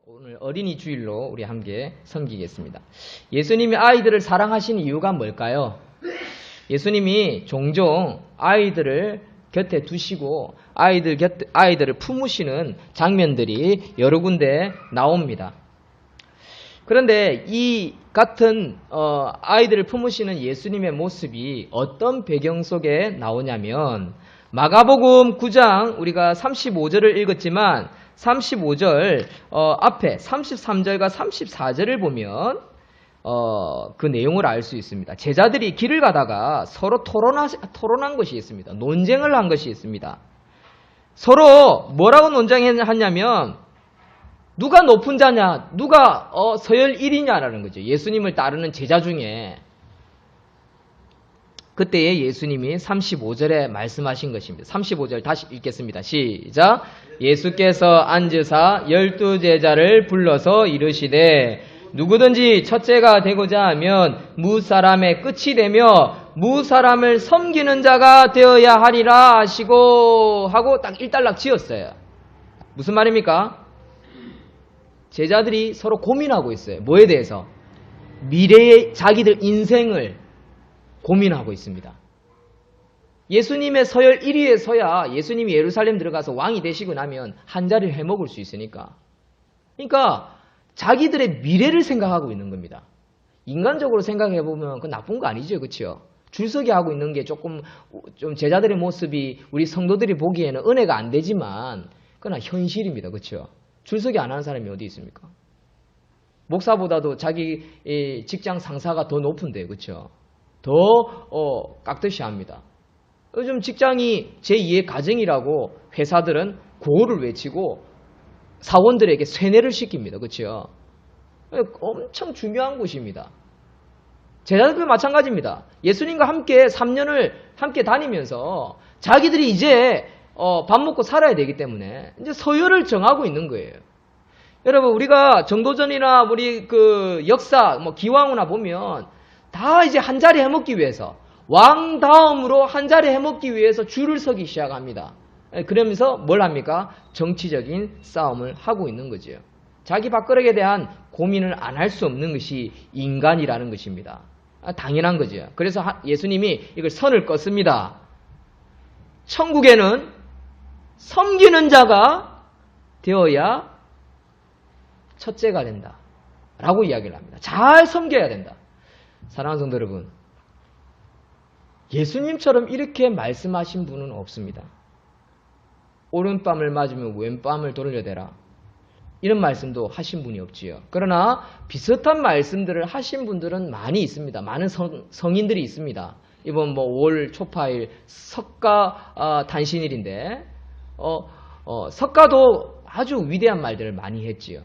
오늘 어린이 주일로 우리 함께 섬기겠습니다. 예수님이 아이들을 사랑하시는 이유가 뭘까요? 예수님이 종종 아이들을 곁에 두시고 아이들을 품으시는 장면들이 여러 군데 나옵니다. 그런데 이 같은 아이들을 품으시는 예수님의 모습이 어떤 배경 속에 나오냐면 마가복음 9장 우리가 35절을 읽었지만 35절 앞에 33절과 34절을 보면 그 내용을 알 수 있습니다. 제자들이 길을 가다가 서로 토론한 것이 있습니다. 논쟁을 한 것이 있습니다. 서로 뭐라고 논쟁했냐면 누가 높은 자냐, 누가 서열 1위냐라는 거죠. 예수님을 따르는 제자 중에. 그때에 예수님이 35절에 말씀하신 것입니다. 35절 다시 읽겠습니다. 시작. 예수께서 앉으사 12제자를 불러서 이르시되 누구든지 첫째가 되고자 하면 무사람의 끝이 되며 무사람을 섬기는 자가 되어야 하리라 하고 딱 일단락 지었어요. 무슨 말입니까? 제자들이 서로 고민하고 있어요. 뭐에 대해서? 미래의 자기들 인생을 고민하고 있습니다. 예수님의 서열 1위에 서야 예수님이 예루살렘 들어가서 왕이 되시고 나면 한 자리를 해먹을 수 있으니까. 그러니까 자기들의 미래를 생각하고 있는 겁니다. 인간적으로 생각해보면 그건 나쁜 거 아니죠. 그렇죠? 줄서기 하고 있는 게 좀 제자들의 모습이 우리 성도들이 보기에는 은혜가 안 되지만 그러나 현실입니다. 그렇죠? 줄서기 안 하는 사람이 어디 있습니까? 목사보다도 자기 직장 상사가 더 높은데 그렇죠? 더 깍듯이 합니다. 요즘 직장이 제2의 가정이라고 회사들은 구호를 외치고 사원들에게 세뇌를 시킵니다. 그렇죠? 엄청 중요한 곳입니다. 제자들도 마찬가지입니다. 예수님과 함께 3년을 함께 다니면서 자기들이 이제 밥 먹고 살아야 되기 때문에 이제 서열을 정하고 있는 거예요. 여러분 우리가 정도전이나 우리 그 역사 기왕후나 보면 다 이제 한 자리 해먹기 위해서 왕 다음으로 한 자리 해먹기 위해서 줄을 서기 시작합니다. 그러면서 뭘 합니까? 정치적인 싸움을 하고 있는 거죠. 자기 밥그릇에 대한 고민을 안 할 수 없는 것이 인간이라는 것입니다. 당연한 거죠. 그래서 예수님이 이걸 선을 껐습니다. 천국에는 섬기는 자가 되어야 첫째가 된다 라고 이야기를 합니다. 잘 섬겨야 된다. 사랑하는 성도 여러분, 예수님처럼 이렇게 말씀하신 분은 없습니다. 오른뺨을 맞으면 왼뺨을 돌려대라. 이런 말씀도 하신 분이 없지요. 그러나 비슷한 말씀들을 하신 분들은 많이 있습니다. 많은 성인들이 있습니다. 이번 5월 초파일 석가 단신일인데 석가도 아주 위대한 말들을 많이 했지요.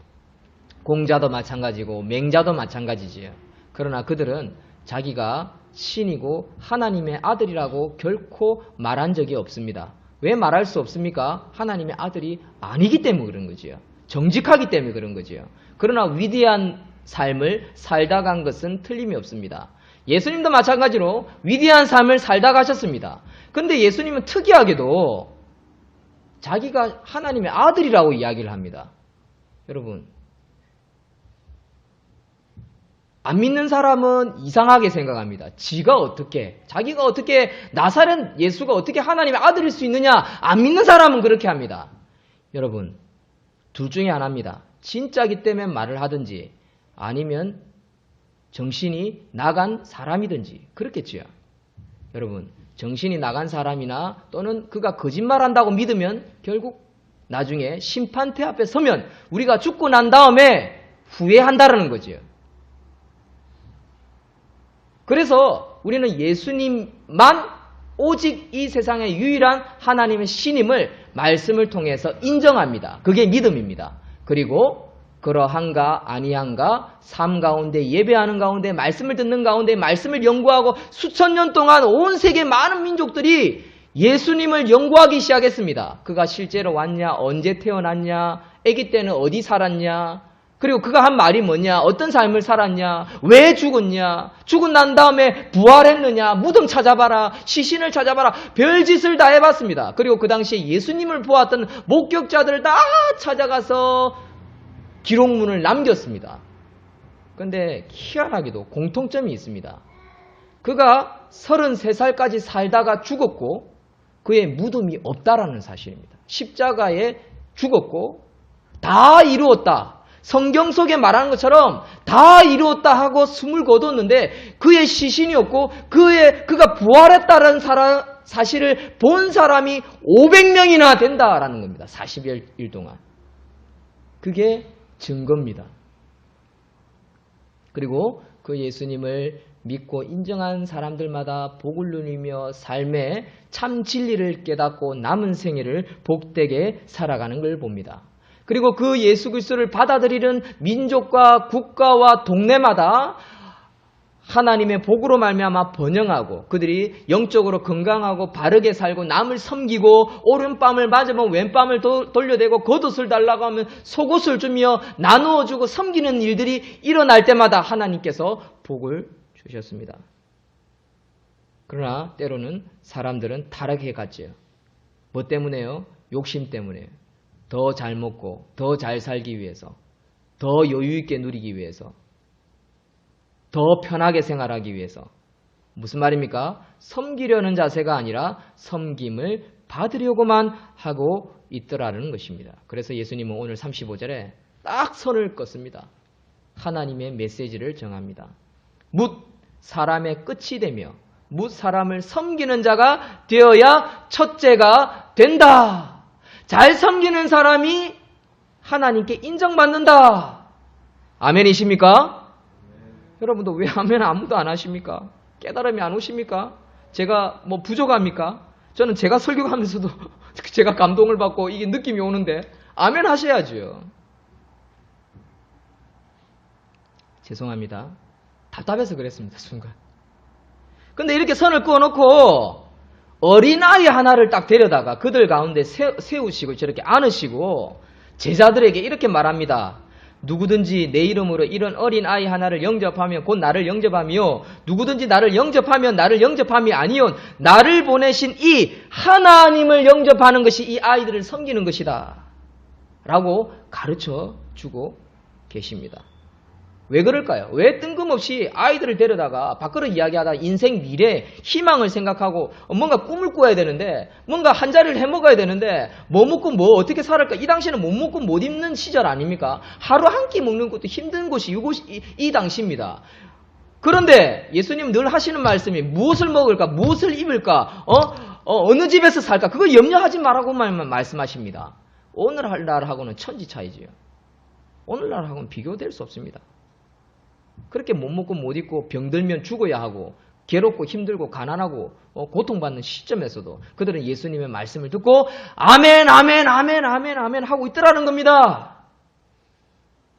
공자도 마찬가지고 맹자도 마찬가지지요. 그러나 그들은 자기가 신이고 하나님의 아들이라고 결코 말한 적이 없습니다. 왜 말할 수 없습니까? 하나님의 아들이 아니기 때문에 그런 거지요. 정직하기 때문에 그런 거지요. 그러나 위대한 삶을 살다 간 것은 틀림이 없습니다. 예수님도 마찬가지로 위대한 삶을 살다 가셨습니다. 그런데 예수님은 특이하게도 자기가 하나님의 아들이라고 이야기를 합니다. 여러분, 안 믿는 사람은 이상하게 생각합니다. 자기가 어떻게 나사렛 예수가 어떻게 하나님의 아들일 수 있느냐? 안 믿는 사람은 그렇게 합니다. 여러분, 둘 중에 하나입니다. 진짜기 때문에 말을 하든지 아니면 정신이 나간 사람이든지 그렇겠지요. 여러분, 정신이 나간 사람이나 또는 그가 거짓말한다고 믿으면 결국 나중에 심판대 앞에 서면 우리가 죽고 난 다음에 후회한다라는 거지요. 그래서 우리는 예수님만 오직 이 세상의 유일한 하나님의 신임을 말씀을 통해서 인정합니다. 그게 믿음입니다. 그리고 그러한가 아니한가 삶 가운데 예배하는 가운데 말씀을 듣는 가운데 말씀을 연구하고 수천 년 동안 온 세계 많은 민족들이 예수님을 연구하기 시작했습니다. 그가 실제로 왔냐, 언제 태어났냐, 아기 때는 어디 살았냐, 그리고 그가 한 말이 뭐냐, 어떤 삶을 살았냐, 왜 죽었냐, 죽은 난 다음에 부활했느냐, 무덤 찾아봐라, 시신을 찾아봐라, 별짓을 다 해봤습니다. 그리고 그 당시에 예수님을 보았던 목격자들을 다 찾아가서 기록문을 남겼습니다. 그런데 희한하게도 공통점이 있습니다. 그가 33살까지 살다가 죽었고 그의 무덤이 없다라는 사실입니다. 십자가에 죽었고 다 이루었다. 성경 속에 말하는 것처럼 다 이루었다 하고 숨을 거뒀는데 그의 시신이 없고 그가 부활했다는 사실을 본 사람이 500명이나 된다라는 겁니다. 40일 동안. 그게 증거입니다. 그리고 그 예수님을 믿고 인정한 사람들마다 복을 누리며 삶의 참 진리를 깨닫고 남은 생애를 복되게 살아가는 걸 봅니다. 그리고 그 예수 그리스도를 받아들이는 민족과 국가와 동네마다 하나님의 복으로 말미암아 번영하고 그들이 영적으로 건강하고 바르게 살고 남을 섬기고 오른밤을 맞으면 왼밤을 돌려대고 겉옷을 달라고 하면 속옷을 주며 나누어주고 섬기는 일들이 일어날 때마다 하나님께서 복을 주셨습니다. 그러나 때로는 사람들은 타락해 갔지요. 뭐 때문에요? 욕심 때문에요. 더 잘 먹고 더 잘 살기 위해서, 더 여유 있게 누리기 위해서, 더 편하게 생활하기 위해서. 무슨 말입니까? 섬기려는 자세가 아니라 섬김을 받으려고만 하고 있더라는 것입니다. 그래서 예수님은 오늘 35절에 딱 선을 긋습니다. 하나님의 메시지를 정합니다. 묻 사람의 끝이 되며 묻 사람을 섬기는 자가 되어야 첫째가 된다. 잘 섬기는 사람이 하나님께 인정받는다. 아멘이십니까? 여러분도 왜 아멘 아무도 안 하십니까? 깨달음이 안 오십니까? 제가 뭐 부족합니까? 저는 제가 설교하면서도 제가 감동을 받고 이게 느낌이 오는데 아멘 하셔야죠. 죄송합니다. 답답해서 그랬습니다. 순간. 근데 이렇게 선을 그어놓고 어린아이 하나를 딱 데려다가 그들 가운데 세우시고 저렇게 안으시고 제자들에게 이렇게 말합니다. 누구든지 내 이름으로 이런 어린아이 하나를 영접하면 곧 나를 영접하며 누구든지 나를 영접하면 나를 영접함이 아니온 나를 보내신 이 하나님을 영접하는 것이 이 아이들을 섬기는 것이다. 라고 가르쳐 주고 계십니다. 왜 그럴까요? 왜 뜬금없이 아이들을 데려다가 밖으로 이야기하다 인생 미래 희망을 생각하고 뭔가 꿈을 꾸어야 되는데 뭔가 한 자리를 해먹어야 되는데 뭐 먹고 뭐 어떻게 살을까? 이 당시에는 못 먹고 못 입는 시절 아닙니까? 하루 한 끼 먹는 것도 힘든 곳이 이 당시입니다. 그런데 예수님 늘 하시는 말씀이 무엇을 먹을까? 무엇을 입을까? 어느 집에서 살까? 그거 염려하지 말라고만 말씀하십니다. 오늘날하고는 천지 차이지요. 오늘날하고는 비교될 수 없습니다. 그렇게 못 먹고 못 입고 병들면 죽어야 하고 괴롭고 힘들고 가난하고 고통받는 시점에서도 그들은 예수님의 말씀을 듣고 아멘 아멘 아멘 아멘 아멘 하고 있더라는 겁니다.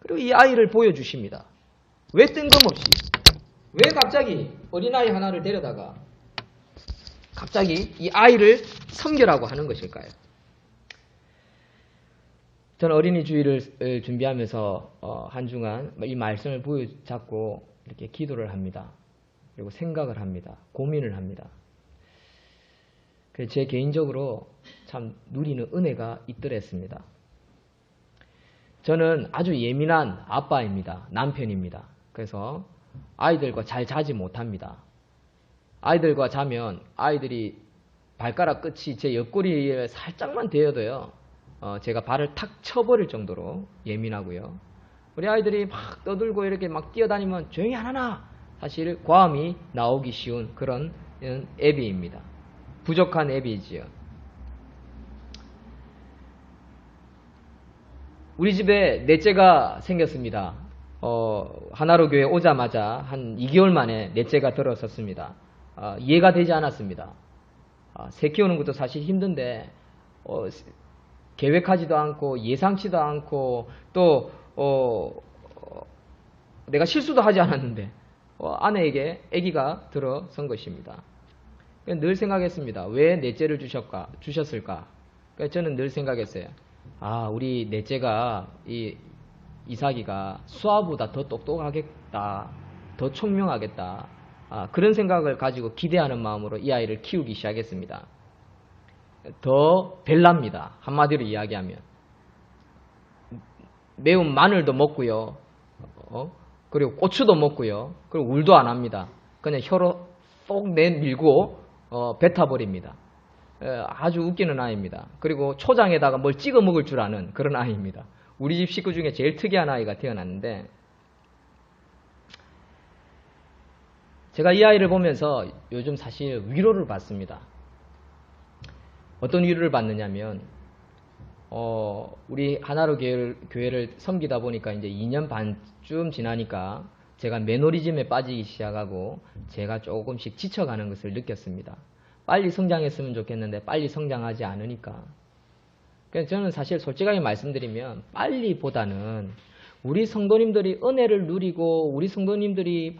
그리고 이 아이를 보여주십니다. 왜 뜬금없이 왜 갑자기 어린아이 하나를 데려다가 갑자기 이 아이를 섬기라고 하는 것일까요? 저는 어린이 주일을 준비하면서 한 주간 이 말씀을 부여잡고 이렇게 기도를 합니다. 그리고 생각을 합니다. 고민을 합니다. 그래서 제 개인적으로 참 누리는 은혜가 있더랬습니다. 저는 아주 예민한 아빠입니다. 남편입니다. 그래서 아이들과 잘 자지 못합니다. 아이들과 자면 아이들이 발가락 끝이 제 옆구리에 살짝만 대어도요. 제가 발을 탁 쳐버릴 정도로 예민하고요. 우리 아이들이 막 떠들고 이렇게 막 뛰어다니면 조용히 안 하나? 사실 과음이 나오기 쉬운 그런 애비입니다. 부족한 애비지요. 우리 집에 넷째가 생겼습니다. 하나로 교회 오자마자 한 2개월 만에 넷째가 들어섰습니다. 이해가 되지 않았습니다. 새 키우는 것도 사실 힘든데 계획하지도 않고 예상치도 않고 또 내가 실수도 하지 않았는데 아내에게 아기가 들어선 것입니다. 늘 생각했습니다. 왜 넷째를 주셨을까? 저는 늘 생각했어요. 우리 넷째가 이삭이가 수아보다 더 똑똑하겠다, 더 총명하겠다. 그런 생각을 가지고 기대하는 마음으로 이 아이를 키우기 시작했습니다. 더 벨랍니다. 한마디로 이야기하면 매운 마늘도 먹고요. 그리고 고추도 먹고요. 그리고 울도 안 합니다. 그냥 혀로 쏙 내밀고 뱉어버립니다. 아주 웃기는 아이입니다. 그리고 초장에다가 뭘 찍어 먹을 줄 아는 그런 아이입니다. 우리 집 식구 중에 제일 특이한 아이가 태어났는데, 제가 이 아이를 보면서 요즘 사실 위로를 받습니다. 어떤 위로를 받느냐면, 우리 하나로 교회를 섬기다 보니까 이제 2년 반쯤 지나니까 제가 매너리즘에 빠지기 시작하고 제가 조금씩 지쳐가는 것을 느꼈습니다. 빨리 성장했으면 좋겠는데 빨리 성장하지 않으니까. 그래서 저는 사실 솔직하게 말씀드리면 빨리보다는 우리 성도님들이 은혜를 누리고 우리 성도님들이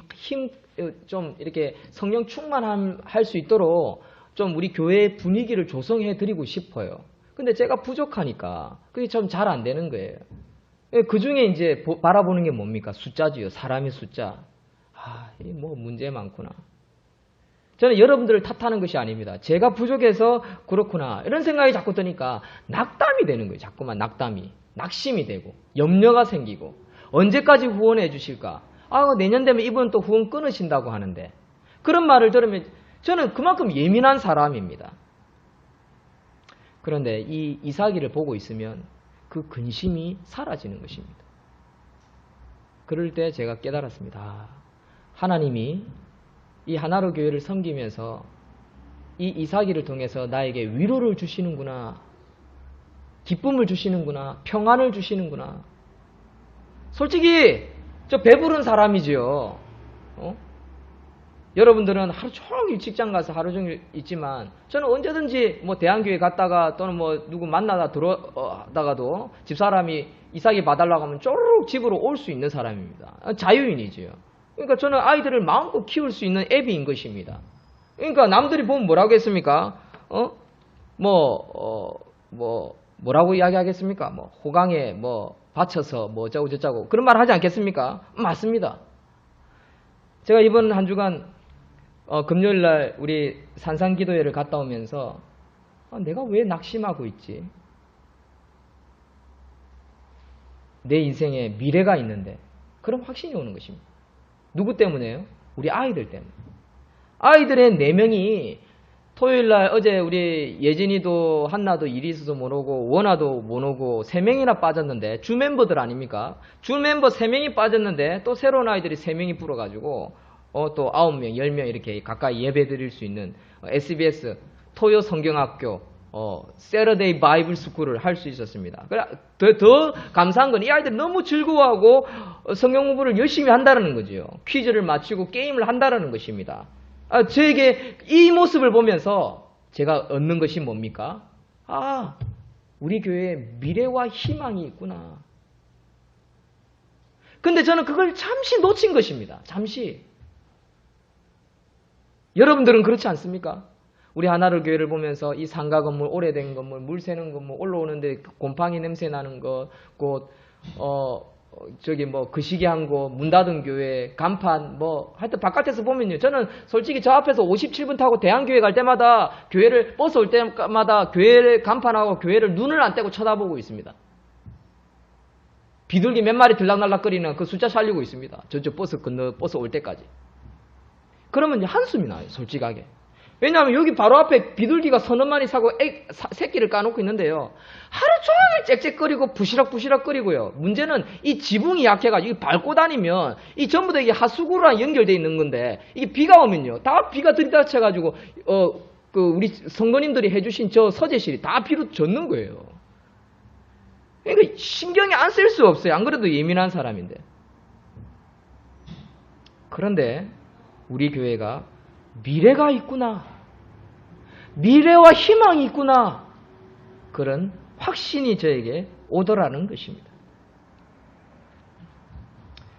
좀 이렇게 성령 충만할 수 있도록 좀 우리 교회의 분위기를 조성해 드리고 싶어요. 근데 제가 부족하니까 그게 좀 잘 안 되는 거예요. 그 중에 이제 바라보는 게 뭡니까? 숫자지요. 사람의 숫자. 뭐 문제 많구나. 저는 여러분들을 탓하는 것이 아닙니다. 제가 부족해서 그렇구나. 이런 생각이 자꾸 드니까 낙담이 되는 거예요. 자꾸만 낙담이. 낙심이 되고 염려가 생기고 언제까지 후원해 주실까? 내년 되면 이분 또 후원 끊으신다고 하는데, 그런 말을 들으면 저는 그만큼 예민한 사람입니다. 그런데 이 이삭이를 보고 있으면 그 근심이 사라지는 것입니다. 그럴 때 제가 깨달았습니다. 하나님이 이 하나로 교회를 섬기면서 이 이삭이를 통해서 나에게 위로를 주시는구나, 기쁨을 주시는구나, 평안을 주시는구나. 솔직히 저 배부른 사람이지요. 여러분들은 하루 종일 직장 가서 하루 종일 있지만 저는 언제든지 뭐 대한교회 갔다가 또는 뭐 누구 만나다 들어다가도 집사람이 이삭이 봐달라고 하면 쪼르륵 집으로 올 수 있는 사람입니다. 자유인이지요. 그러니까 저는 아이들을 마음껏 키울 수 있는 애비인 것입니다. 그러니까 남들이 보면 뭐라고 했습니까? 뭐라고 이야기하겠습니까? 뭐 호강에 뭐 바쳐서 뭐 어쩌고 저쩌고 그런 말 하지 않겠습니까? 맞습니다. 제가 이번 한 주간 금요일날 우리 산상기도회를 갔다 오면서 내가 왜 낙심하고 있지? 내 인생에 미래가 있는데 그런 확신이 오는 것입니다. 누구 때문에요? 우리 아이들 때문에. 아이들의 4명이 토요일날 어제 우리 예진이도 한나도 일이 있어서 못 오고 원아도 못 오고 3명이나 빠졌는데 주 멤버들 아닙니까? 주 멤버 3명이 빠졌는데 또 새로운 아이들이 3명이 불어가지고 또 9명, 10명 이렇게 가까이 예배 드릴 수 있는 SBS 토요 성경학교 세러데이 바이블 스쿨을 할 수 있었습니다. 더 감사한 건 이 아이들이 너무 즐거워하고 성경 공부를 열심히 한다는 거죠. 퀴즈를 맞추고 게임을 한다는 것입니다. 저에게 이 모습을 보면서 제가 얻는 것이 뭡니까? 우리 교회에 미래와 희망이 있구나. 근데 저는 그걸 잠시 놓친 것입니다. 잠시. 여러분들은 그렇지 않습니까? 우리 하나로 교회를 보면서 이 상가 건물, 오래된 건물, 물 새는 건물, 올라오는데 곰팡이 냄새 나는 것, 거시기한 곳, 문 닫은 교회, 간판, 하여튼 바깥에서 보면요. 저는 솔직히 저 앞에서 57분 타고 대한교회 갈 때마다 버스 올 때마다 교회를 간판하고 교회를 눈을 안 떼고 쳐다보고 있습니다. 비둘기 몇 마리 들락날락거리는 그 숫자 살리고 있습니다. 저쪽 버스 올 때까지. 그러면 한숨이 나요, 솔직하게. 왜냐하면 여기 바로 앞에 비둘기가 서너 마리 사고 새끼를 까놓고 있는데요. 하루 종일 짹짹거리고 부시락부시락거리고요. 문제는 이 지붕이 약해가지고 밟고 다니면 이 전부 다 이게 하수구랑 연결되어 있는 건데 이게 비가 오면요. 다 비가 들이닥쳐가지고 우리 성도님들이 해주신 저 서재실이 다 비로 젖는 거예요. 그러니까 신경이 안 쓸 수 없어요. 안 그래도 예민한 사람인데. 그런데 우리 교회가 미래가 있구나. 미래와 희망이 있구나. 그런 확신이 저에게 오더라는 것입니다.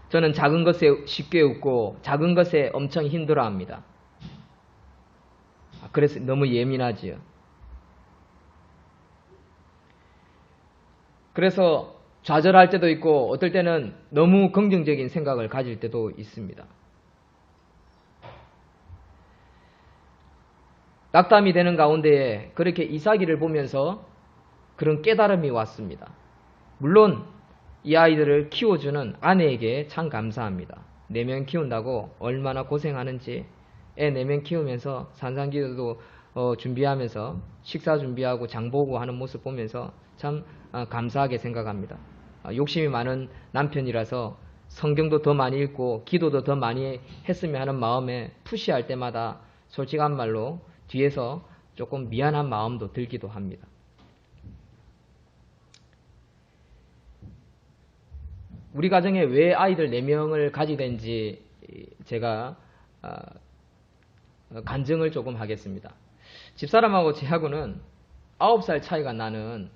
저는 작은 것에 쉽게 웃고 작은 것에 엄청 힘들어합니다. 그래서 너무 예민하지요. 그래서 좌절할 때도 있고 어떨 때는 너무 긍정적인 생각을 가질 때도 있습니다. 낙담이 되는 가운데에 그렇게 이삭이를 보면서 그런 깨달음이 왔습니다. 물론 이 아이들을 키워주는 아내에게 참 감사합니다. 4명 키운다고 얼마나 고생하는지, 애 4명 키우면서 산상기도도 준비하면서 식사 준비하고 장 보고 하는 모습 보면서 참 감사하게 생각합니다. 욕심이 많은 남편이라서 성경도 더 많이 읽고 기도도 더 많이 했으면 하는 마음에 푸시할 때마다 솔직한 말로 뒤에서 조금 미안한 마음도 들기도 합니다. 우리 가정에 왜 아이들 4명을 가지게 된지 제가 간증을 조금 하겠습니다. 집사람하고 저하고는 9살 차이가 나는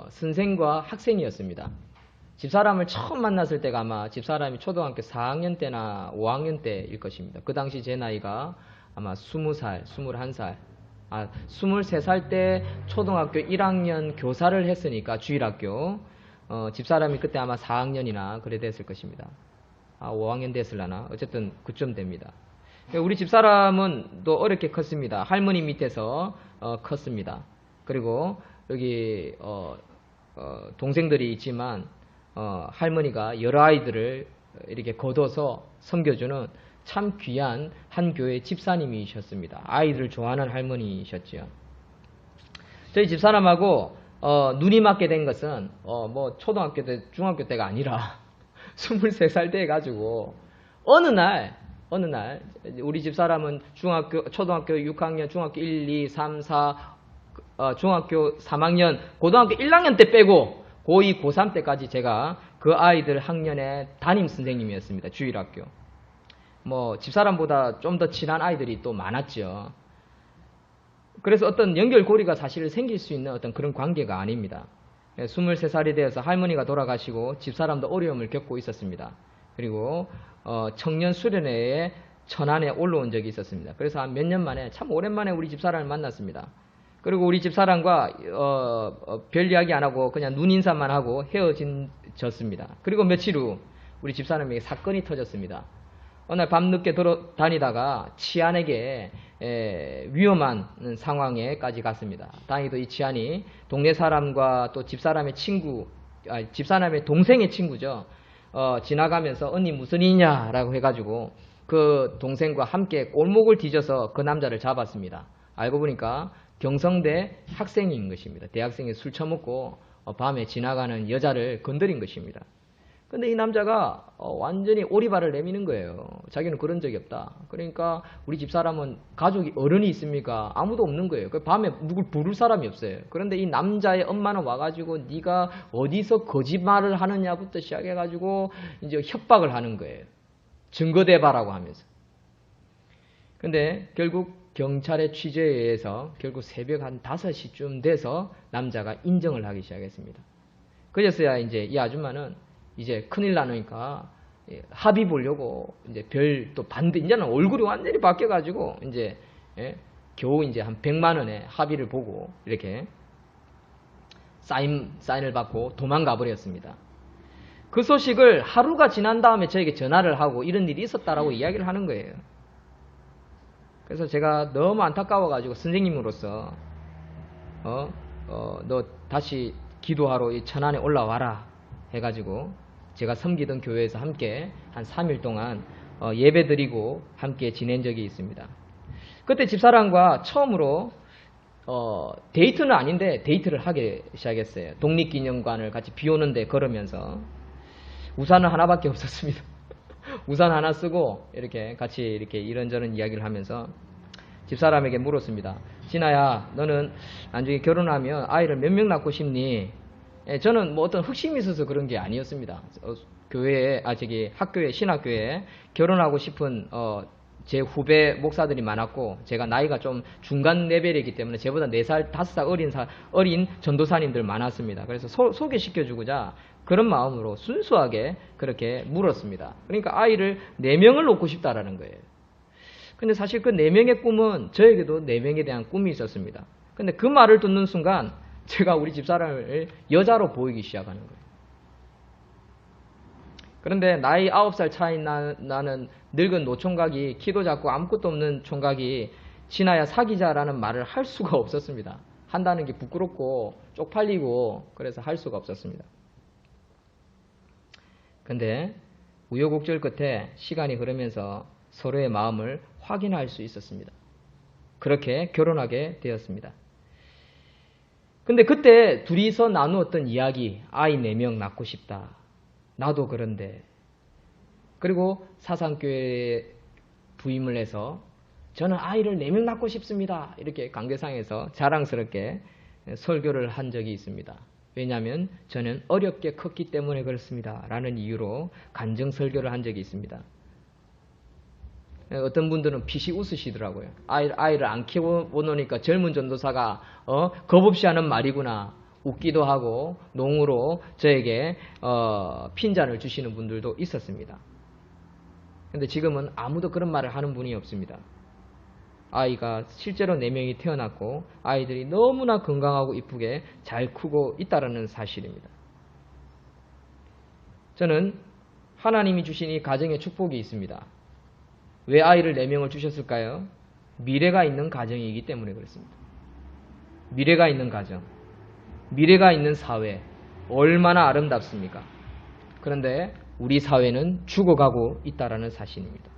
선생과 학생이었습니다. 집사람을 처음 만났을 때가 아마 집사람이 초등학교 4학년 때나 5학년 때일 것입니다. 그 당시 제 나이가 아마 20살, 21살, 23살 때 초등학교 1학년 교사를 했으니까 주일학교, 집사람이 그때 아마 4학년이나 그래 됐을 것입니다. 5학년 됐을라나 어쨌든 그쯤 됩니다. 우리 집사람은 또 어렵게 컸습니다. 할머니 밑에서 컸습니다. 그리고 여기 동생들이 있지만 할머니가 여러 아이들을 이렇게 거둬서 섬겨주는 참 귀한 한 교회 집사님이셨습니다. 아이들을 좋아하는 할머니이셨죠. 저희 집사람하고 눈이 맞게 된 것은 뭐 초등학교 때 중학교 때가 아니라 23살 때 해가지고 어느 날 우리 집사람은 초등학교 6학년, 중학교 1, 2, 3, 4, 중학교 3학년, 고등학교 1학년 때 빼고 고2, 고3 때까지 제가 그 아이들 학년의 담임 선생님이었습니다. 주일학교. 뭐 집사람보다 좀 더 친한 아이들이 또 많았죠. 그래서 어떤 연결고리가 사실 생길 수 있는 어떤 그런 관계가 아닙니다. 23살이 되어서 할머니가 돌아가시고 집사람도 어려움을 겪고 있었습니다. 그리고 청년 수련회에 천안에 올라온 적이 있었습니다. 그래서 한 몇 년 만에 참 오랜만에 우리 집사람을 만났습니다. 그리고 우리 집사람과 별 이야기 안 하고 그냥 눈인사만 하고 헤어졌습니다. 그리고 며칠 후 우리 집사람에게 사건이 터졌습니다. 어느 날 밤늦게 다니다가 치안에게 위험한 상황에까지 갔습니다. 다행히도 이 치안이 동네 사람과 또 집사람의 집사람의 동생의 친구죠. 지나가면서 언니 무슨 일이냐 라고 해가지고 그 동생과 함께 골목을 뒤져서 그 남자를 잡았습니다. 알고 보니까 경성대 학생인 것입니다. 대학생이 술 처먹고 밤에 지나가는 여자를 건드린 것입니다. 근데 이 남자가 완전히 오리발을 내미는 거예요. 자기는 그런 적이 없다. 그러니까 우리 집사람은 가족이 어른이 있습니까? 아무도 없는 거예요. 밤에 누굴 부를 사람이 없어요. 그런데 이 남자의 엄마는 와가지고 네가 어디서 거짓말을 하느냐부터 시작해가지고 이제 협박을 하는 거예요. 증거 대봐라고 하면서. 근데 결국 경찰의 취재에 의해서 결국 새벽 한 5시쯤 돼서 남자가 인정을 하기 시작했습니다. 그제서야 이제 이 아줌마는 이제 큰일 나니까 합의 보려고 이제 또 반대, 이제는 얼굴이 완전히 바뀌어가지고 이제 겨우 이제 한 100만 원의 합의를 보고 이렇게 사인을 받고 도망가 버렸습니다. 그 소식을 하루가 지난 다음에 저에게 전화를 하고 이런 일이 있었다라고 이야기를 하는 거예요. 그래서 제가 너무 안타까워가지고 선생님으로서 너 다시 기도하러 이 천안에 올라와라 해가지고 제가 섬기던 교회에서 함께 한 3일 동안 예배드리고 함께 지낸 적이 있습니다. 그때 집사람과 처음으로 데이트는 아닌데 데이트를 하기 시작했어요. 독립기념관을 같이 비 오는데 걸으면서 우산은 하나밖에 없었습니다. 우산 하나 쓰고 이렇게 같이 이렇게 이런저런 이야기를 하면서 집사람에게 물었습니다. 진아야, 너는 나중에 결혼하면 아이를 몇 명 낳고 싶니? 저는 뭐 어떤 흑심이 있어서 그런 게 아니었습니다. 학교에, 신학교에 결혼하고 싶은 제 후배 목사들이 많았고, 제가 나이가 좀 중간 레벨이기 때문에 저보다 4살, 5살 어린 전도사님들 많았습니다. 그래서 소개시켜주고자 그런 마음으로 순수하게 그렇게 물었습니다. 그러니까 아이를 4명을 놓고 싶다라는 거예요. 근데 사실 그 4명의 꿈은 저에게도 4명에 대한 꿈이 있었습니다. 근데 그 말을 듣는 순간 제가 우리 집사람을 여자로 보이기 시작하는 거예요. 그런데 나이 9살 차이 나는 늙은 노총각이, 키도 작고 아무것도 없는 총각이 진아야 사귀자라는 말을 할 수가 없었습니다. 한다는 게 부끄럽고 쪽팔리고 그래서 할 수가 없었습니다. 근데 우여곡절 끝에 시간이 흐르면서 서로의 마음을 확인할 수 있었습니다. 그렇게 결혼하게 되었습니다. 근데 그때 둘이서 나누었던 이야기, 아이 4명 낳고 싶다. 나도 그런데. 그리고 사상교회에 부임을 해서 저는 아이를 4명 낳고 싶습니다. 이렇게 강대상에서 자랑스럽게 설교를 한 적이 있습니다. 왜냐하면 저는 어렵게 컸기 때문에 그렇습니다. 라는 이유로 간증 설교를 한 적이 있습니다. 어떤 분들은 피시 웃으시더라고요. 아이를 안 키워보니까 젊은 전도사가 겁없이 하는 말이구나. 웃기도 하고 농으로 저에게 핀잔을 주시는 분들도 있었습니다. 근데 지금은 아무도 그런 말을 하는 분이 없습니다. 아이가 실제로 4명이 태어났고 아이들이 너무나 건강하고 이쁘게 잘 크고 있다는 사실입니다. 저는 하나님이 주신 이 가정에 축복이 있습니다. 왜 아이를 4명을 주셨을까요? 미래가 있는 가정이기 때문에 그렇습니다. 미래가 있는 가정, 미래가 있는 사회, 얼마나 아름답습니까? 그런데 우리 사회는 죽어가고 있다는 사실입니다.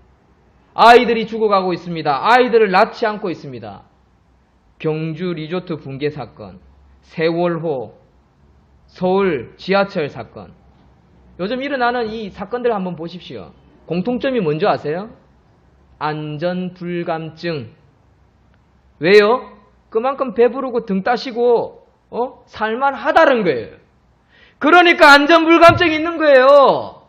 아이들이 죽어가고 있습니다. 아이들을 낳지 않고 있습니다. 경주 리조트 붕괴 사건, 세월호, 서울 지하철 사건, 요즘 일어나는 이 사건들 한번 보십시오. 공통점이 뭔지 아세요? 안전불감증. 왜요? 그만큼 배부르고 등 따시고 살만하다는 거예요. 그러니까 안전불감증이 있는 거예요.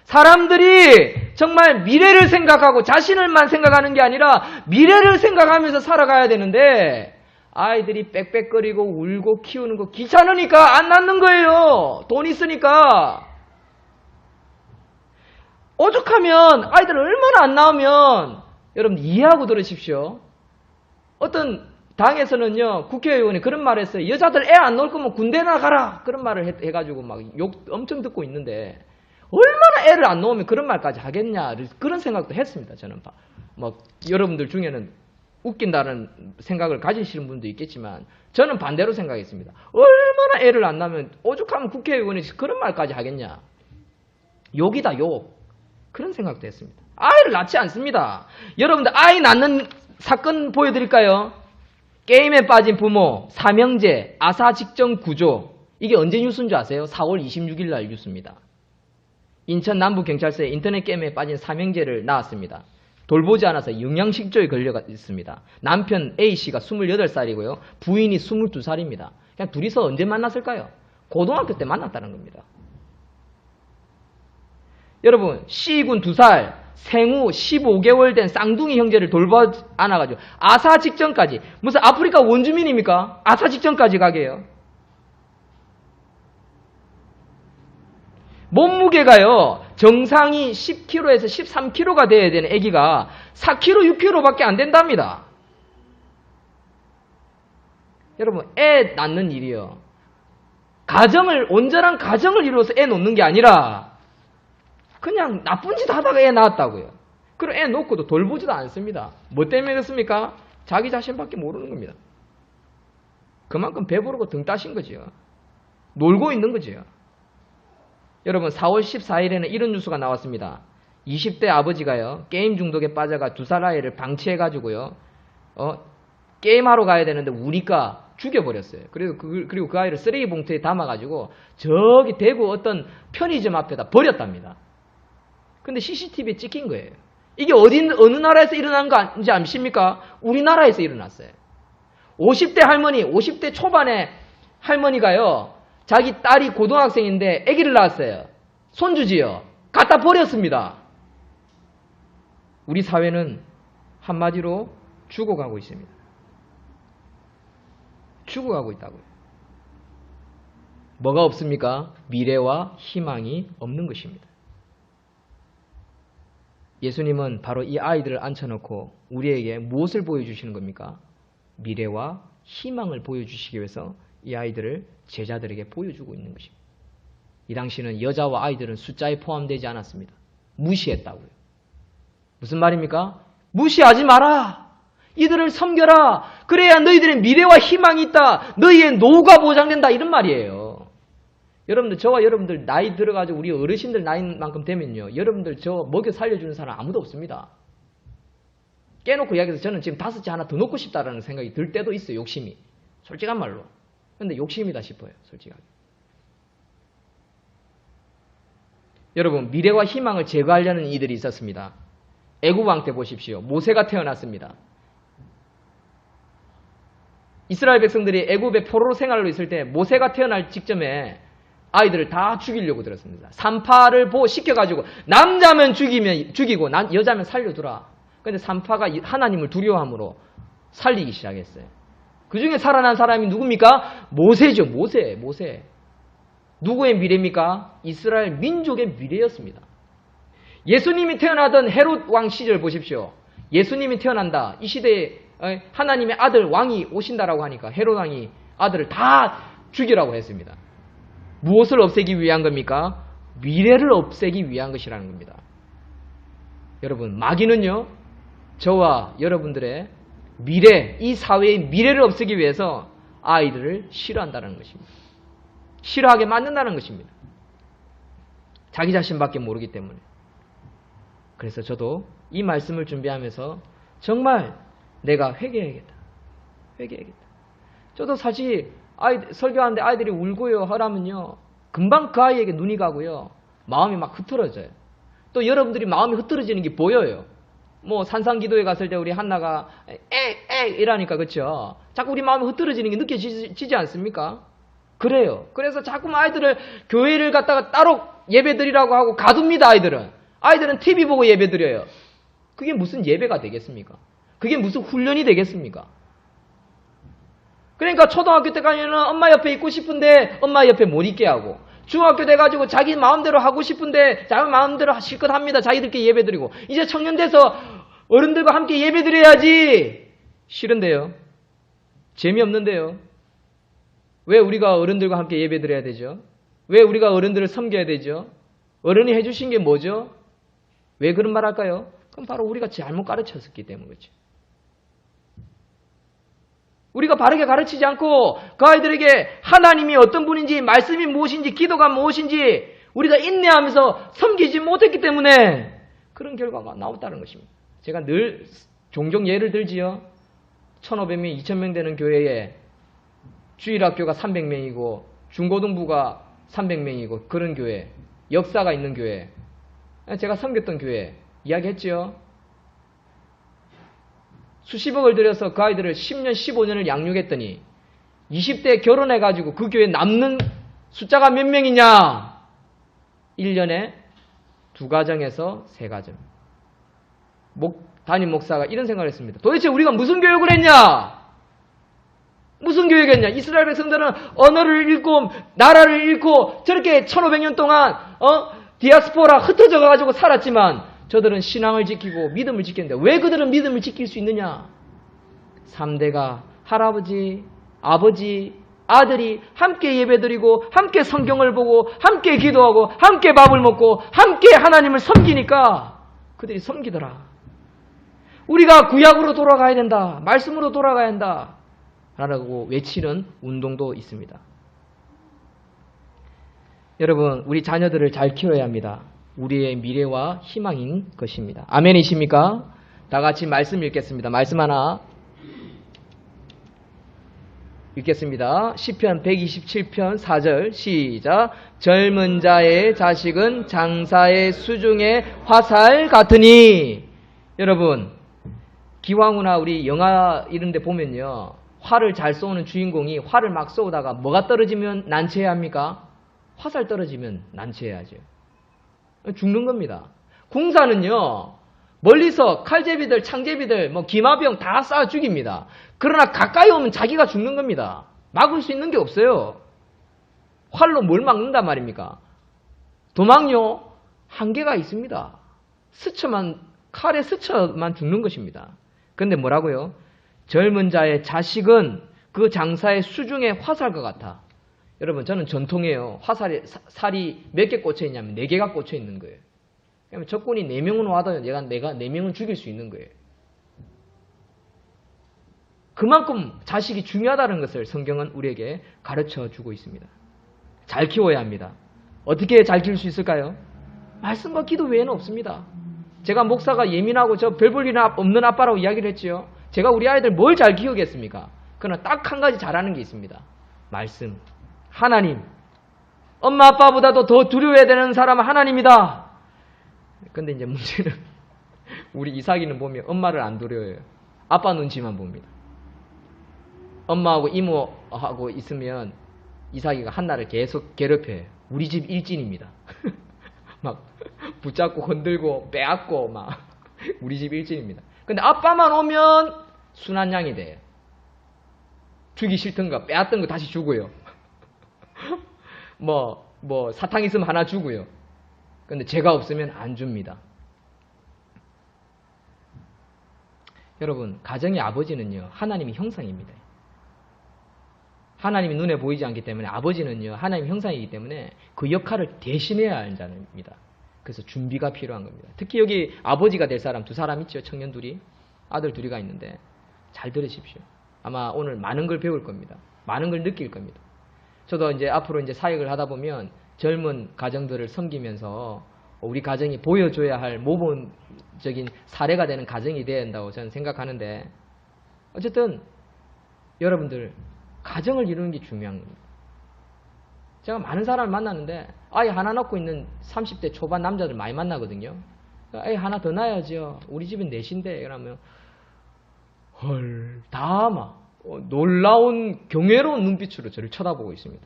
사람들이 정말 미래를 생각하고 자신을만 생각하는 게 아니라 미래를 생각하면서 살아가야 되는데 아이들이 빽빽거리고 울고 키우는 거 귀찮으니까 안 낳는 거예요. 돈 있으니까. 오죽하면 아이들 얼마나 안 낳으면 여러분 이해하고 들으십시오. 어떤 당에서는요 국회의원이 그런 말을 했어요. 여자들 애 안 낳을 거면 군대 나가라 그런 말을 해가지고 막 욕 엄청 듣고 있는데 얼마나 애를 안 낳으면 그런 말까지 하겠냐 그런 생각도 했습니다. 저는 뭐 여러분들 중에는 웃긴다는 생각을 가지시는 분도 있겠지만 저는 반대로 생각했습니다. 얼마나 애를 안 낳으면 오죽하면 국회의원이 그런 말까지 하겠냐. 욕이다 욕. 그런 생각도 했습니다. 아이를 낳지 않습니다. 여러분들 아이 낳는 사건 보여드릴까요? 게임에 빠진 부모, 삼형제, 아사 직전 구조. 이게 언제 뉴스인 줄 아세요? 4월 26일 날 뉴스입니다. 인천 남부경찰서에 인터넷 게임에 빠진 삼형제를 낳았습니다. 돌보지 않아서 영양실조에 걸려 있습니다. 남편 A씨가 28살이고요. 부인이 22살입니다. 그냥 둘이서 언제 만났을까요? 고등학교 때 만났다는 겁니다. 여러분 C군 2살, 생후 15개월 된 쌍둥이 형제를 돌봐 안아가지고 아사 직전까지 무슨 아프리카 원주민입니까? 아사 직전까지 가게 해요. 몸무게가요 정상이 10kg에서 13kg가 돼야 되는 아기가 4kg, 6kg밖에 안 된답니다. 여러분 애 낳는 일이요 온전한 가정을 이루어서 애 놓는 게 아니라 그냥 나쁜 짓 하다가 애 낳았다고요. 그리고 애 놓고도 돌보지도 않습니다. 뭐 때문에 그렇습니까? 자기 자신밖에 모르는 겁니다. 그만큼 배부르고 등 따신 거지요. 놀고 있는 거지요. 여러분 4월 14일에는 이런 뉴스가 나왔습니다. 20대 아버지가요 게임 중독에 빠져가 2살 아이를 방치해가지고요 게임하러 가야 되는데 우니까 죽여버렸어요. 그리고 그 아이를 쓰레기 봉투에 담아가지고 저기 대구 어떤 편의점 앞에다 버렸답니다. 근데 CCTV에 찍힌 거예요. 이게 어느 나라에서 일어난 건지 아십니까? 우리나라에서 일어났어요. 50대 할머니, 50대 초반의 할머니가요, 자기 딸이 고등학생인데 아기를 낳았어요. 손주지요. 갖다 버렸습니다. 우리 사회는 한마디로 죽어가고 있습니다. 죽어가고 있다고요. 뭐가 없습니까? 미래와 희망이 없는 것입니다. 예수님은 바로 이 아이들을 앉혀놓고 우리에게 무엇을 보여주시는 겁니까? 미래와 희망을 보여주시기 위해서 이 아이들을 제자들에게 보여주고 있는 것입니다. 이 당시는 여자와 아이들은 숫자에 포함되지 않았습니다. 무시했다고요. 무슨 말입니까? 무시하지 마라. 이들을 섬겨라. 그래야 너희들의 미래와 희망이 있다. 너희의 노후가 보장된다. 이런 말이에요. 여러분들, 저와 여러분들 나이 들어가지고 우리 어르신들 나이만큼 되면요, 여러분들 저 먹여 살려주는 사람 아무도 없습니다. 깨놓고 이야기해서 저는 지금 5째 하나 더 놓고 싶다라는 생각이 들 때도 있어요. 욕심이. 솔직한 말로. 근데 욕심이다 싶어요. 솔직하게. 여러분, 미래와 희망을 제거하려는 이들이 있었습니다. 애굽 왕 때 보십시오. 모세가 태어났습니다. 이스라엘 백성들이 애굽의 포로 생활로 있을 때 모세가 태어날 직전에 아이들을 다 죽이려고 들었습니다. 산파를 시켜가지고 남자면 죽이고 여자면 살려두라. 그런데 산파가 하나님을 두려워함으로 살리기 시작했어요. 그 중에 살아난 사람이 누굽니까? 모세죠. 모세. 누구의 미래입니까? 이스라엘 민족의 미래였습니다. 예수님이 태어나던 헤롯 왕 시절 보십시오. 예수님이 태어난다. 이 시대에 하나님의 아들 왕이 오신다라고 하니까 헤롯 왕이 아들을 다 죽이라고 했습니다. 무엇을 없애기 위한 겁니까? 미래를 없애기 위한 것이라는 겁니다. 여러분, 마귀는요, 저와 여러분들의 미래, 이 사회의 미래를 없애기 위해서 아이들을 싫어한다는 것입니다. 싫어하게 만든다는 것입니다. 자기 자신밖에 모르기 때문에. 그래서 저도 이 말씀을 준비하면서 정말 내가 회개해야겠다. 저도 사실 설교하는데 아이들이 울고요 하라면요, 금방 그 아이에게 눈이 가고요, 마음이 막 흐트러져요. 또 여러분들이 마음이 흐트러지는 게 보여요. 뭐 산상기도에 갔을 때 우리 한나가 이라니까, 그렇죠? 자꾸 우리 마음이 흐트러지는 게 느껴지지 않습니까? 그래요. 그래서 자꾸 아이들을 교회를 갖다가 따로 예배드리라고 하고 가둡니다. 아이들은 TV 보고 예배드려요. 그게 무슨 예배가 되겠습니까? 그게 무슨 훈련이 되겠습니까? 그러니까 초등학교 때까지는 엄마 옆에 있고 싶은데 엄마 옆에 못 있게 하고, 중학교 돼가지고 자기 마음대로 하고 싶은데 자기 마음대로 실컷 합니다. 자기들끼리 예배드리고, 이제 청년 돼서 어른들과 함께 예배드려야지. 싫은데요. 재미없는데요. 왜 우리가 어른들과 함께 예배드려야 되죠? 왜 우리가 어른들을 섬겨야 되죠? 어른이 해주신 게 뭐죠? 왜 그런 말 할까요? 그럼 바로 우리가 잘못 가르쳤기 때문에 그렇죠. 우리가 바르게 가르치지 않고 그 아이들에게 하나님이 어떤 분인지, 말씀이 무엇인지, 기도가 무엇인지 우리가 인내하면서 섬기지 못했기 때문에 그런 결과가 나왔다는 것입니다. 제가 늘 종종 예를 들지요. 1,500명, 2,000명 되는 교회에 주일학교가 300명이고 중고등부가 300명이고 그런 교회, 역사가 있는 교회, 제가 섬겼던 교회 이야기했죠. 수십억을 들여서 그 아이들을 10년, 15년을 양육했더니 20대 결혼해가지고 그 교회에 남는 숫자가 몇 명이냐? 1년에 2가정에서 3가정. 담임 목사가 이런 생각을 했습니다. 도대체 우리가 무슨 교육을 했냐? 무슨 교육이었냐? 이스라엘 백성들은 언어를 잃고 나라를 잃고 저렇게 1500년 동안 디아스포라 흩어져 가지고 살았지만 저들은 신앙을 지키고 믿음을 지켰는데 왜 그들은 믿음을 지킬 수 있느냐? 3대가 할아버지, 아버지, 아들이 함께 예배드리고 함께 성경을 보고 함께 기도하고 함께 밥을 먹고 함께 하나님을 섬기니까 그들이 섬기더라. 우리가 구약으로 돌아가야 된다. 말씀으로 돌아가야 한다. 라고 외치는 운동도 있습니다. 여러분, 우리 자녀들을 잘 키워야 합니다. 우리의 미래와 희망인 것입니다. 아멘이십니까? 다 같이 말씀 읽겠습니다. 말씀 하나 읽겠습니다. 시편 127편 4절 시작. 젊은 자의 자식은 장사의 수중의 화살 같으니. 여러분, 기왕후나 우리 영화 이런 데 보면요, 활을 잘 쏘는 주인공이 활을 막 쏘다가 뭐가 떨어지면 난처해야 합니까? 화살 떨어지면 난처해야죠. 죽는 겁니다. 궁사는요, 멀리서 칼제비들, 창제비들, 기마병 다 쏴 죽입니다. 그러나 가까이 오면 자기가 죽는 겁니다. 막을 수 있는 게 없어요. 활로 뭘 막는단 말입니까? 도망요, 한계가 있습니다. 칼에 스쳐만 죽는 것입니다. 그런데 뭐라고요? 젊은 자의 자식은 그 장사의 수중의 화살과 같아. 여러분, 저는 전통이에요. 살이 몇 개 꽂혀 있냐면 4개가 꽂혀 있는 거예요. 그러면 적군이 4명은 와도 내가 4명은 죽일 수 있는 거예요. 그만큼 자식이 중요하다는 것을 성경은 우리에게 가르쳐 주고 있습니다. 잘 키워야 합니다. 어떻게 잘 키울 수 있을까요? 말씀과 기도 외에는 없습니다. 제가 목사가 예민하고 저 별 볼 일 없는 아빠라고 이야기를 했지요. 제가 우리 아이들 뭘 잘 키우겠습니까? 그러나 딱 한 가지 잘하는 게 있습니다. 말씀. 하나님. 엄마 아빠보다도 더 두려워야 되는 사람은 하나님이다. 근데 이제 문제는 우리 이삭이는 보면 엄마를 안 두려워해요. 아빠 눈치만 봅니다. 엄마하고 이모하고 있으면 이삭이가 한나를 계속 괴롭혀요. 우리 집 일진입니다. 막 붙잡고 건들고 빼앗고 막 우리 집 일진입니다. 근데 아빠만 오면 순한 양이 돼요. 주기 싫던 거 빼앗던 거 다시 주고요. 뭐 사탕 있으면 하나 주고요. 근데 제가 없으면 안 줍니다. 여러분, 가정의 아버지는요, 하나님의 형상입니다. 하나님이 눈에 보이지 않기 때문에 아버지는요, 하나님의 형상이기 때문에 그 역할을 대신해야 하는 자입니다. 그래서 준비가 필요한 겁니다. 특히 여기 아버지가 될 사람 2사람 있죠. 청년 둘이, 아들 2이가 있는데 잘 들으십시오. 아마 오늘 많은 걸 배울 겁니다. 많은 걸 느낄 겁니다. 저도 이제 앞으로 이제 사역을 하다 보면 젊은 가정들을 섬기면서 우리 가정이 보여줘야 할 모범적인 사례가 되는 가정이 되어야 한다고 저는 생각하는데, 어쨌든 여러분들 가정을 이루는 게 중요한 겁니다. 제가 많은 사람을 만나는데 아이 하나 낳고 있는 30대 초반 남자들 많이 만나거든요. 아이 하나 더 낳아야죠. 우리 집은 넷인데. 그러면 헐, 다 막 놀라운 경외로운 눈빛으로 저를 쳐다보고 있습니다.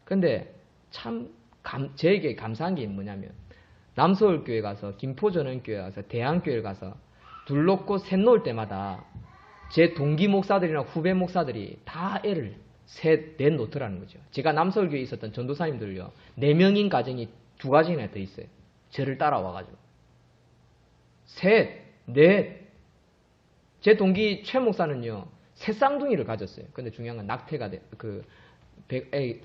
그런데 참 저에게 감사한 게 뭐냐면, 남서울교회 가서 김포전원교회 가서 대한교회를 가서 둘 놓고 셋 놓을 때마다 제 동기 목사들이나 후배 목사들이 다 애를 셋, 넷 놓더라는 거죠. 제가 남서울교회에 있었던 전도사님들요, 4명인 가정이 2가정이나 더 있어요. 저를 따라와가지고 셋, 넷. 제 동기 최 목사는요, 3쌍둥이를 가졌어요. 근데 중요한 건 낙태가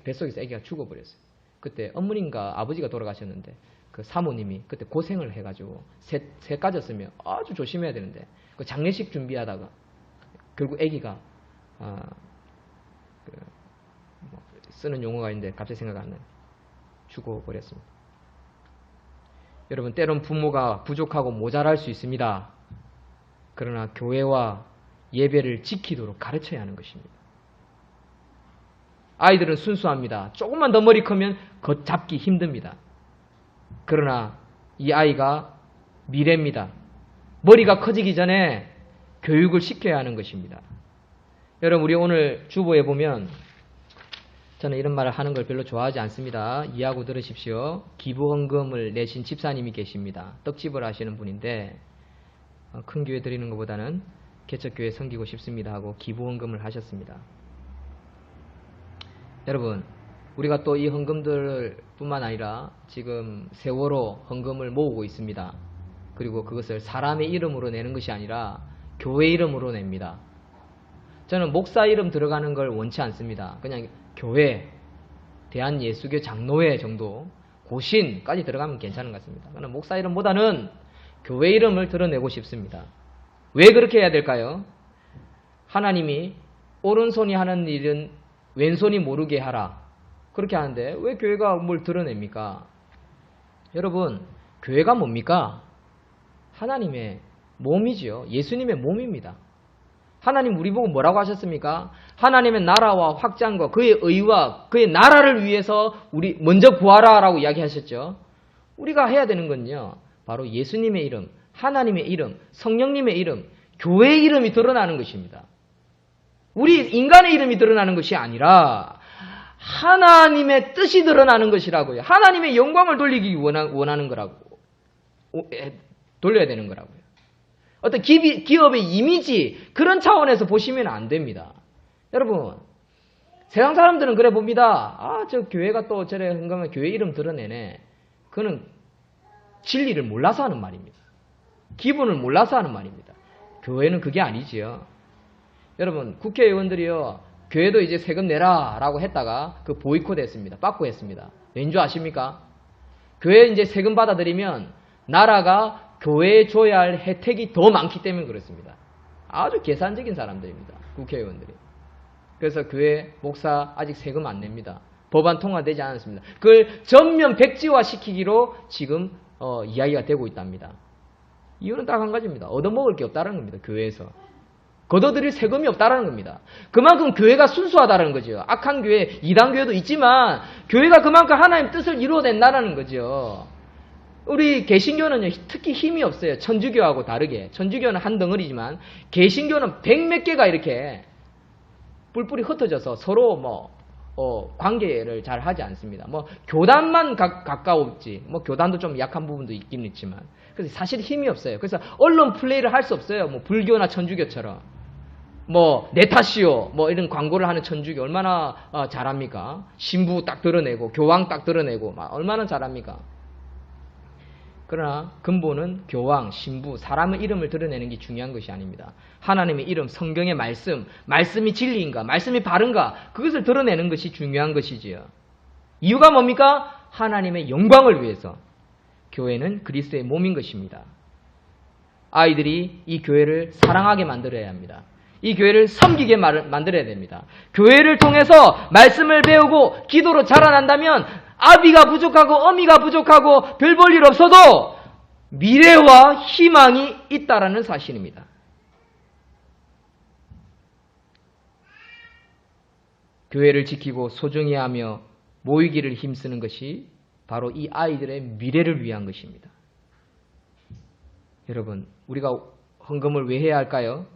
뱃속에서 아기가 죽어버렸어요. 그때 어머님과 아버지가 돌아가셨는데 그 사모님이 그때 고생을 해가지고 셋 가졌으면 아주 조심해야 되는데, 그 장례식 준비하다가 결국 아기가 쓰는 용어가 있는데 갑자기 생각 안 나요. 죽어버렸습니다. 여러분, 때론 부모가 부족하고 모자랄 수 있습니다. 그러나 교회와 예배를 지키도록 가르쳐야 하는 것입니다. 아이들은 순수합니다. 조금만 더 머리 크면 걷잡기 힘듭니다. 그러나 이 아이가 미래입니다. 머리가 커지기 전에 교육을 시켜야 하는 것입니다. 여러분, 우리 오늘 주보에 보면, 저는 이런 말을 하는 걸 별로 좋아하지 않습니다. 이해하고 들으십시오. 기부헌금을 내신 집사님이 계십니다. 떡집을 하시는 분인데 큰 교회 드리는 것보다는 개척교회 섬기고 싶습니다 하고 기부헌금을 하셨습니다. 여러분, 우리가 또 이 헌금들 뿐만 아니라 지금 세월호 헌금을 모으고 있습니다. 그리고 그것을 사람의 이름으로 내는 것이 아니라 교회 이름으로 냅니다. 저는 목사 이름 들어가는 걸 원치 않습니다. 그냥 교회, 대한예수교 장로회 정도, 고신까지 들어가면 괜찮은 것 같습니다. 그러나 목사 이름보다는 교회 이름을 드러내고 싶습니다. 왜 그렇게 해야 될까요? 하나님이 오른손이 하는 일은 왼손이 모르게 하라, 그렇게 하는데 왜 교회가 뭘 드러냅니까? 여러분, 교회가 뭡니까? 하나님의 몸이지요. 예수님의 몸입니다. 하나님 우리 보고 뭐라고 하셨습니까? 하나님의 나라와 확장과 그의 의와 그의 나라를 위해서 우리 먼저 구하라 라고 이야기하셨죠. 우리가 해야 되는 건요, 바로 예수님의 이름, 하나님의 이름, 성령님의 이름, 교회의 이름이 드러나는 것입니다. 우리 인간의 이름이 드러나는 것이 아니라 하나님의 뜻이 드러나는 것이라고요. 하나님의 영광을 돌리기 원하는 거라고, 돌려야 되는 거라고요. 어떤 기업의 이미지, 그런 차원에서 보시면 안 됩니다. 여러분, 세상 사람들은 그래 봅니다. 저 교회가 또 저래 흥금하면 교회 이름 드러내네. 그는 진리를 몰라서 하는 말입니다. 기분을 몰라서 하는 말입니다. 교회는 그게 아니지요. 여러분, 국회의원들이요, 교회도 이제 세금 내라 라고 했다가 그 보이콧 했습니다. 빠꾸 했습니다. 왠 줄 아십니까? 교회 이제 세금 받아들이면 나라가 교회에 줘야 할 혜택이 더 많기 때문에 그렇습니다. 아주 계산적인 사람들입니다. 국회의원들이. 그래서 교회 목사 아직 세금 안 냅니다. 법안 통과되지 않았습니다. 그걸 전면 백지화시키기로 지금 이야기가 되고 있답니다. 이유는 딱 한 가지입니다. 얻어먹을 게 없다는 겁니다. 교회에서. 걷어들일 세금이 없다는 겁니다. 그만큼 교회가 순수하다는 거죠. 악한 교회, 이단 교회도 있지만 교회가 그만큼 하나님 뜻을 이루어낸다는 거죠. 우리 개신교는요, 특히 힘이 없어요. 천주교하고 다르게. 천주교는 한 덩어리지만 개신교는 100몇 개가 이렇게 뿔뿔이 흩어져서 서로 관계를 잘 하지 않습니다. 교단만 가까웠지. 교단도 좀 약한 부분도 있긴 있지만. 그래서 사실 힘이 없어요. 그래서 언론 플레이를 할 수 없어요. 불교나 천주교처럼. 내 탓이요. 이런 광고를 하는 천주교 얼마나 잘합니까? 신부 딱 드러내고, 교황 딱 드러내고, 얼마나 잘합니까? 그러나 근본은 교황, 신부, 사람의 이름을 드러내는 게 중요한 것이 아닙니다. 하나님의 이름, 성경의 말씀이 진리인가, 말씀이 바른가, 그것을 드러내는 것이 중요한 것이지요. 이유가 뭡니까? 하나님의 영광을 위해서. 교회는 그리스도의 몸인 것입니다. 아이들이 이 교회를 사랑하게 만들어야 합니다. 이 교회를 섬기게 만들어야 됩니다. 교회를 통해서 말씀을 배우고 기도로 자라난다면 아비가 부족하고 어미가 부족하고 별 볼 일 없어도 미래와 희망이 있다라는 사실입니다. 교회를 지키고 소중히 하며 모이기를 힘쓰는 것이 바로 이 아이들의 미래를 위한 것입니다. 여러분, 우리가 헌금을 왜 해야 할까요?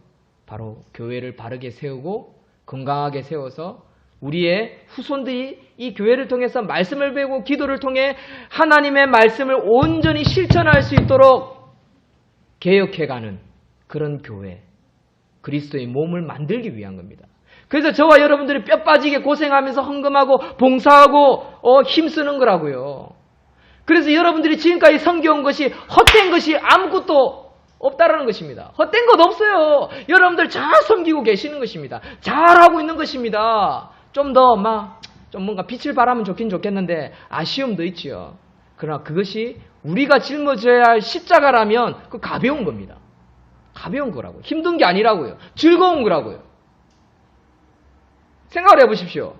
바로 교회를 바르게 세우고 건강하게 세워서 우리의 후손들이 이 교회를 통해서 말씀을 배우고 기도를 통해 하나님의 말씀을 온전히 실천할 수 있도록 개혁해가는 그런 교회, 그리스도의 몸을 만들기 위한 겁니다. 그래서 저와 여러분들이 뼈 빠지게 고생하면서 헌금하고 봉사하고 힘쓰는 거라고요. 그래서 여러분들이 지금까지 섬겨온 것이 헛된 것이 아무것도 없다라는 것입니다. 헛된 것 없어요. 여러분들 잘 섬기고 계시는 것입니다. 잘하고 있는 것입니다. 좀 더 뭔가 빛을 발하면 좋긴 좋겠는데 아쉬움도 있지요. 그러나 그것이 우리가 짊어져야 할 십자가라면 그 가벼운 겁니다. 가벼운 거라고요. 힘든 게 아니라고요. 즐거운 거라고요. 생각을 해보십시오.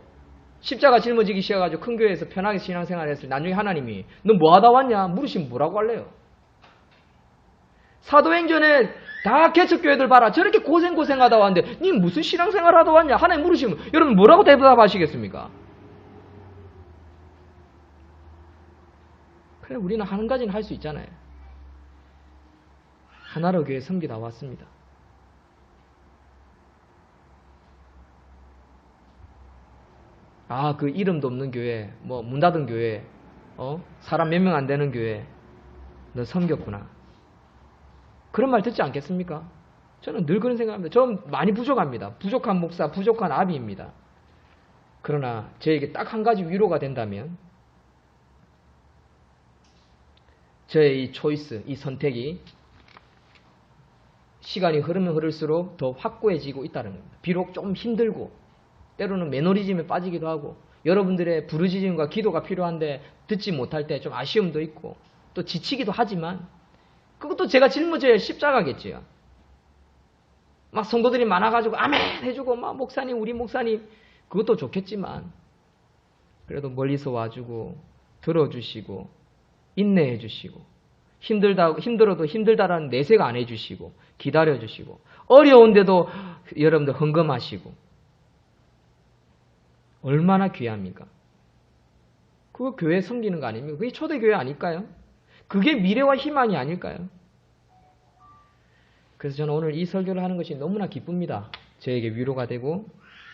십자가 짊어지기 시작해가지고 큰 교회에서 편하게 신앙생활을 했을 때 나중에 하나님이 너 뭐 하다 왔냐? 물으시면 뭐라고 할래요? 사도행전에 다 개척교회들 봐라. 저렇게 고생하다 왔는데 니 무슨 신앙생활 하다 왔냐? 하나님 물으시면 여러분 뭐라고 대답하시겠습니까? 그래, 우리는 한 가지는 할 수 있잖아요. 하나로 교회 섬기다 왔습니다. 그 이름도 없는 교회, 문 닫은 교회, 사람 몇 명 안 되는 교회, 너 섬겼구나. 그런 말 듣지 않겠습니까? 저는 늘 그런 생각합니다. 저는 많이 부족합니다. 부족한 목사, 부족한 아비입니다. 그러나 저에게 딱 한 가지 위로가 된다면 저의 이 초이스, 이 선택이 시간이 흐르면 흐를수록 더 확고해지고 있다는 겁니다. 비록 좀 힘들고 때로는 매너리즘에 빠지기도 하고 여러분들의 부르짖음과 기도가 필요한데 듣지 못할 때 좀 아쉬움도 있고 또 지치기도 하지만 그것도 제가 짊어져야 할 십자가겠지요. 성도들이 많아가지고 아멘 해주고 목사님 우리 목사님 그것도 좋겠지만 그래도 멀리서 와주고 들어주시고 인내해주시고 힘들어도 힘들다라는 내색 안 해주시고 기다려주시고 어려운데도 여러분들 헌금하시고 얼마나 귀합니까? 그거 교회 섬기는 거 아닙니까? 그게 초대교회 아닐까요? 그게 미래와 희망이 아닐까요? 그래서 저는 오늘 이 설교를 하는 것이 너무나 기쁩니다. 저에게 위로가 되고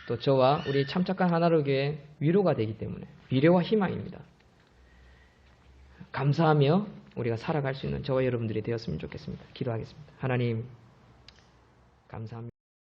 또 저와 우리 참착한 하나로 교회 위로가 되기 때문에 미래와 희망입니다. 감사하며 우리가 살아갈 수 있는 저와 여러분들이 되었으면 좋겠습니다. 기도하겠습니다. 하나님 감사합니다.